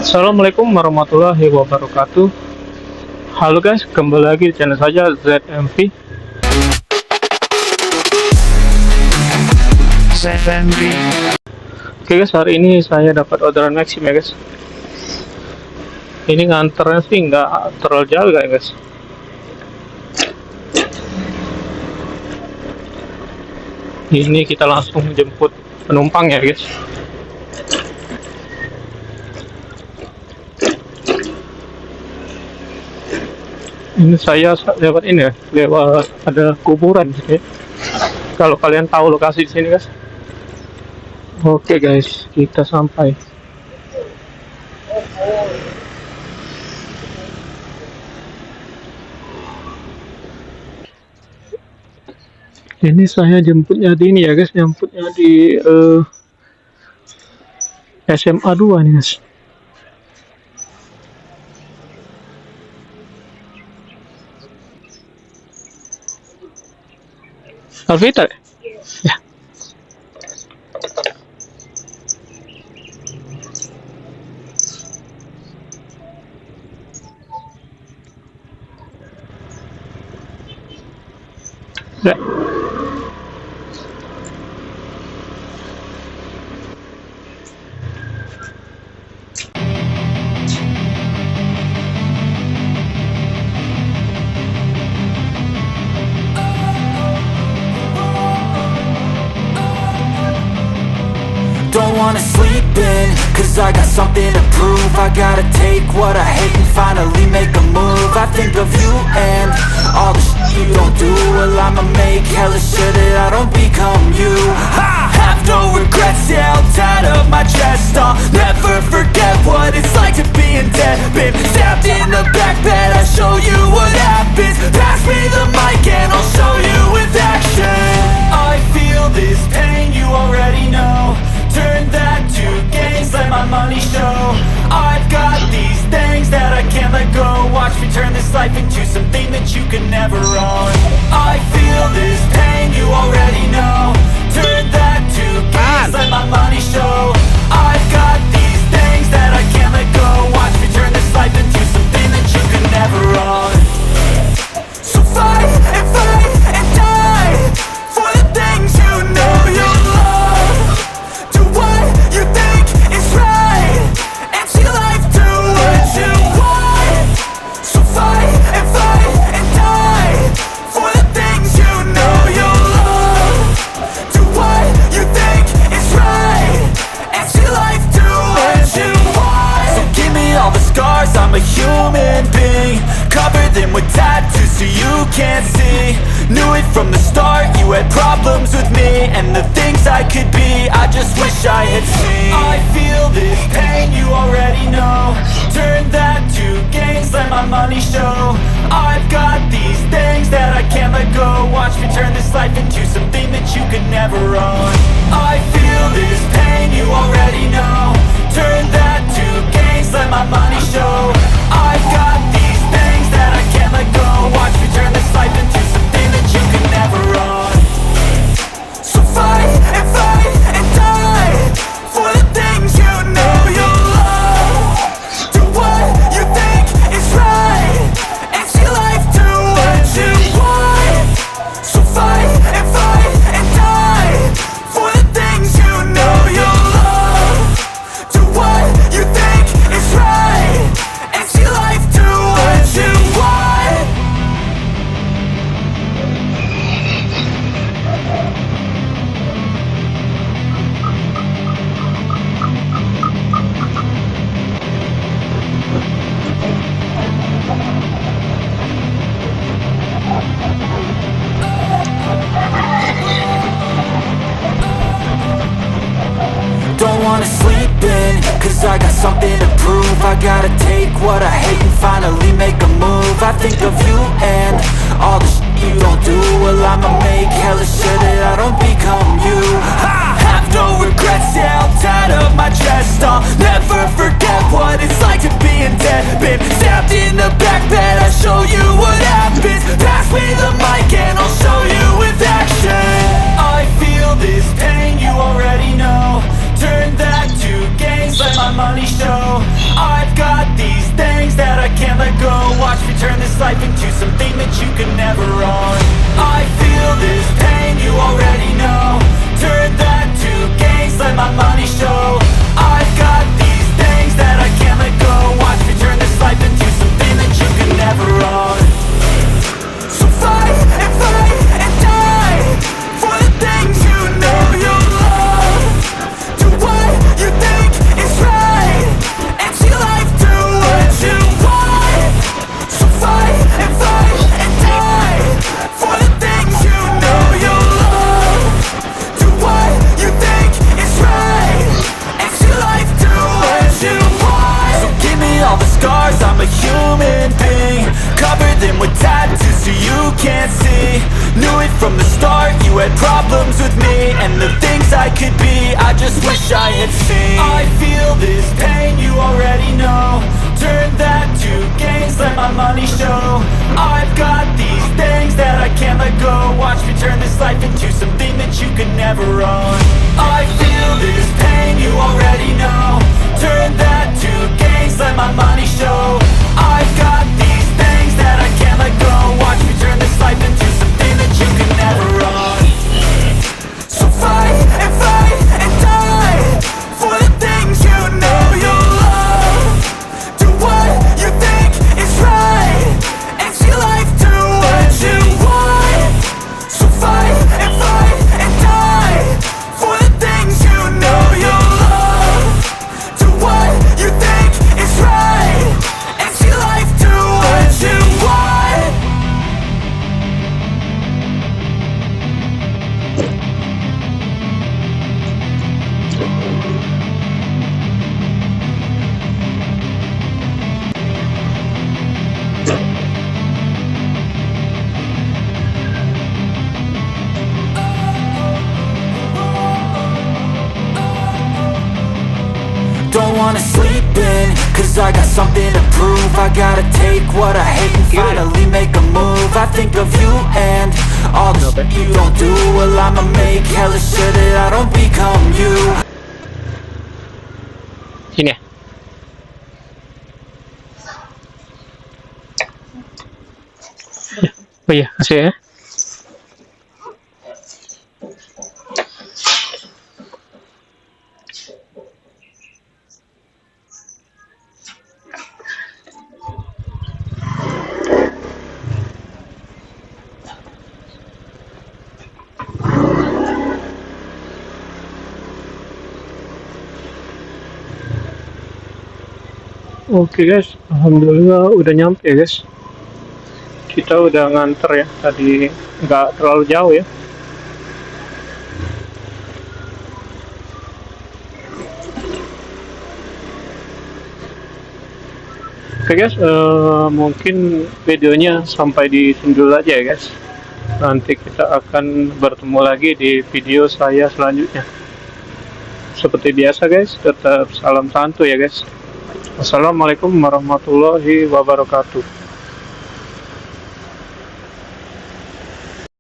Assalamualaikum warahmatullahi wabarakatuh. Halo guys, kembali lagi di channel saya Zeth MV. Zeth MV. Oke guys, hari ini saya dapat orderan Maxim ya guys. Ini nganternya sih nggak terlalu jauh ya guys. Ini kita langsung jemput penumpang ya guys. Ini saya lewat ini ya, lewat ada kuburan ya. Kalau kalian tahu lokasi di sini guys. Oke guys, kita sampai. Ini saya jemputnya di ini ya guys, jemputnya di SMA 2 nih guys. Alvita ya. Ya. Don't wanna sleep in, cause I got something to prove. I gotta take what I hate and finally make a move. I think of you and all the shit you don't do. Well, I'ma make hella sure that I don't become you. I have no regrets, yeah, I'll tie up my chest. I'll never forget what it's like to be in debt. Been stabbed in the back bed, I'll show you what happens. Pass me the mic and I'll show you with action. I feel this pain, you already know. Turn that to gains, let my money show. I've got these things that I can't let go. Watch me turn this life into something that you can never own. I feel this pain, you already know. Turn that to gains, let my money show. I've got these things that I can't let go. Watch me turn this life into something that you can never own. So fight and die for the things you know you love. Do what you think is right, and see life do what you want. So fight and die for the things you know you love. Do what you think is right, and see life do what you want. So give me all the scars, I'm a human being. Cover them with tattoos so you can't see. Knew it from the start, you had problems with me and the things I could be, I just wish I had seen. I feel this pain, you already know. Turn that to gains, let my money show. I've got these things that I can't let go. Watch me turn this life into something that you could never own. I feel this pain, you already know. Turn that to gains, let my money show. I've got these things that I can't let go. Watch me turn this life into something that you can never own. So fight and die for the things you know you love. Do what you think is right, and see life do what you want. So fight and die for the things you know you love. Do what you think is right, and see life do what you want. Don't wanna sleep in, cause I got something to prove. I gotta take what I hate and finally make a move. I think of you and all the shit you don't do. Well, I'ma make hella sure that I don't become you. I have no regrets, yeah, I'll tie up my chest. I'll never forget what it's like to be in debt. Been stabbed in the back bed, I'll show you what happens. Pass me the mic and I'll show you with action. I feel this pain, you already know. Turn that to gains, let my money show. I turn this life into something that you could never own. I feel this pain, you already know. Turn that to gains, let my money show. I've got these things that I can't let go. Watch me turn this life into something that you could never own. So fight and die for the things you know you love. Do what you think is right, and see life do what you want. So fight and die for the things you know you love. Do what you think is right, and see life do what you want. So give me all the scars, I'm a human being. Cover them with tattoos so you can't see. Knew it from the start, you had problems with me and the things I could be, I just wish I had seen. I feel this pain, you already know. Turn that to gains, let my money show. I've got these things that I can't let go. Watch me turn this life into something that you could never own. I feel this pain, you already know. Turn that to gains, let my money show. I've got these things that I can't let go. Watch me turn this life into something that you could never own. So fight and die for the things you know you love. Do what you think is right, and see life do what you want. So fight and die for the things you know you love. Do what you think is right, and see life do what you want. Don't wanna sleep in, cause I got something to prove. I gotta take what I hate and finally make a move. I think of you and all the shit you don't do. Well, I'ma make hella sure that I don't become you. Sini ya. Oh iya, kasih ya. Oke guys, alhamdulillah udah nyampe ya guys. Kita udah nganter ya, tadi nggak terlalu jauh ya. Oke guys, mungkin videonya sampai di sini dulu aja ya guys. Nanti kita akan bertemu lagi di video saya selanjutnya. Seperti biasa guys, tetap salam santuy ya guys. Assalamualaikum warahmatullahi wabarakatuh.